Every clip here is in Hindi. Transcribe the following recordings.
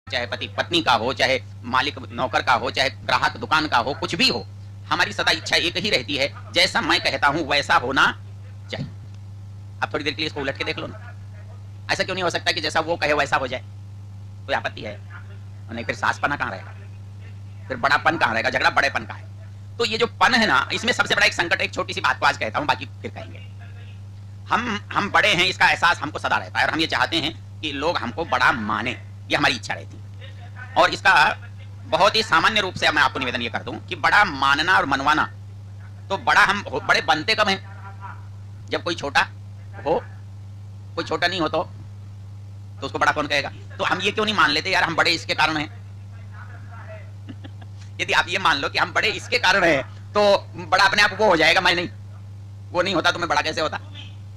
चाहे पति पत्नी का हो, चाहे मालिक नौकर का हो, चाहे ग्राहक दुकान का हो, कुछ भी हो, हमारी सदा इच्छा एक ही रहती है, जैसा मैं कहता हूं वैसा होना चाहिए। अब थोड़ी देर के लिए इसको उलट के देख लो ना। ऐसा क्यों नहीं हो सकता कि जैसा वो कहे वैसा हो जाए? कोई आपत्ति है? नहीं, फिर सासपना कहां रहेगा, फिर बड़ापन कहां रहेगा? झगड़ा बड़ेपन का है। तो ये जो पन है ना, इसमें सबसे बड़ा एक संकट, एक छोटी सी बात को आज कहता हूं, बाकी फिर कहेंगे। हम बड़े हैं, इसका एहसास हमको सदा रहता है और हम ये चाहते हैं कि लोग हमको बड़ा माने, ये हमारी इच्छा रहती है। और इसका बहुत ही सामान्य रूप से मैं आपको निवेदन ये कर दूं कि बड़ा मानना और मनवाना, तो हम बड़े बनते कब हैं? जब कोई छोटा हो, कोई छोटा नहीं हो तो उसको बड़ा कौन कहेगा? तो हम ये क्यों नहीं मान लेते यार हम बड़े इसके कारण हैं? यदि आप ये मान लो कि हम बड़े इसके कारण हैं, तो बड़ा अपने आप वो हो जाएगा, मैं नहीं, वो नहीं होता तो मैं बड़ा कैसे होता?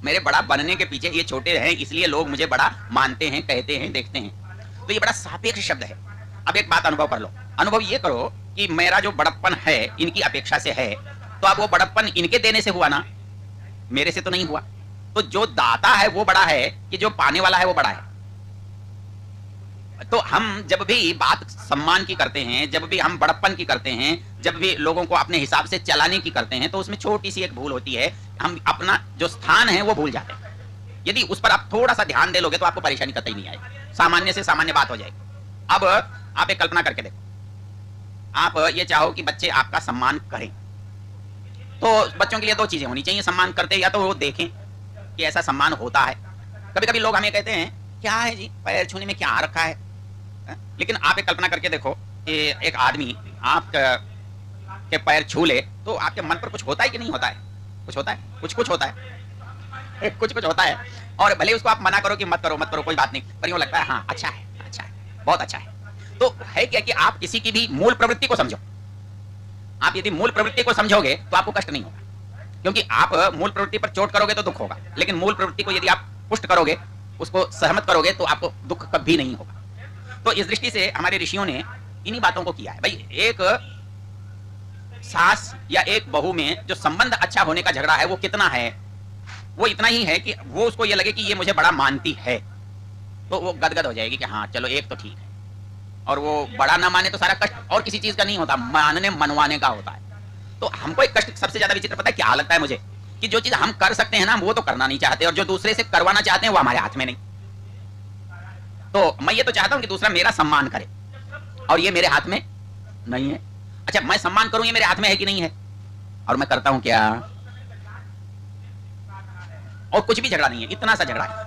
मेरे बड़ा बनने के पीछे ये छोटे हैं, इसलिए लोग मुझे बड़ा मानते हैं, कहते हैं, देखते हैं। तो ये बड़ा सापेक्ष शब्द है। अब एक बात अनुभव कर लो, अनुभव ये करो कि मेरा जो बड़प्पन है इनकी अपेक्षा से है, तो अब वो बड़प्पन इनके देने से हुआ ना, मेरे से तो नहीं हुआ। तो जो दाता है वो बड़ा है कि जो पाने वाला है वो बड़ा है? तो हम जब भी बात सम्मान की करते हैं, जब भी हम बड़प्पन की करते हैं, जब भी लोगों को अपने हिसाब से चलाने की करते हैं, तो उसमें छोटी सी एक भूल होती है, हम अपना जो स्थान है वो भूल जाते हैं। यदि उस पर आप थोड़ा सा ध्यान दे लोगे तो आपको परेशानी कतई नहीं आएगी, सामान्य से सामान्य बात हो जाएगी। अब आप एक कल्पना करके देखो, आप ये चाहो कि बच्चे आपका सम्मान करें, तो बच्चों के लिए दो चीजें होनी चाहिए सम्मान करते, या तो वो देखें कि ऐसा सम्मान होता है। कभी कभी लोग हमें कहते हैं क्या है जी, पैर छूने में क्या रखा है? लेकिन आप एक कल्पना करके देखो कि एक आदमी आप के पैर छू ले, तो आपके मन पर कुछ होता है कि नहीं होता है? कुछ होता है, कुछ होता है, कुछ होता है। और भले उसको आप मना करो कि मत करो कोई बात नहीं, पर यूं लगता है हाँ अच्छा है, बहुत अच्छा है। तो है क्या कि आप किसी की भी मूल प्रवृत्ति को समझो। आप यदि मूल प्रवृत्ति को समझोगे तो आपको कष्ट नहीं होगा, क्योंकि आप मूल प्रवृत्ति पर चोट करोगे तो दुख होगा, लेकिन मूल प्रवृत्ति को यदि आप पुष्ट करोगे, उसको सहमत करोगे, तो आपको दुख कभी नहीं होगा। तो इस दृष्टि से हमारे ऋषियों ने इन्हीं बातों को किया है। भाई एक सास या एक बहू में जो संबंध अच्छा होने का झगड़ा है वो कितना है? वो इतना ही है कि वो उसको ये लगे कि ये मुझे बड़ा मानती है, तो वो गदगद हो जाएगी कि हाँ चलो एक तो ठीक है। और वो बड़ा ना माने तो सारा कष्ट और किसी चीज का नहीं होता, मानने मनवाने का होता है। तो हमको एक कष्ट सबसे ज्यादा विचित्र पता है क्या लगता है मुझे? कि जो चीज हम कर सकते हैं ना वो तो करना नहीं चाहते, और जो दूसरे से करवाना चाहते हैं वो हमारे हाथ में नहीं। तो मैं ये तो चाहता हूं कि दूसरा मेरा सम्मान करे, और ये मेरे हाथ में नहीं है। अच्छा, मैं सम्मान करूं ये मेरे हाथ में है कि नहीं है? और मैं करता हूं क्या? और कुछ भी झगड़ा नहीं है, इतना सा झगड़ा है।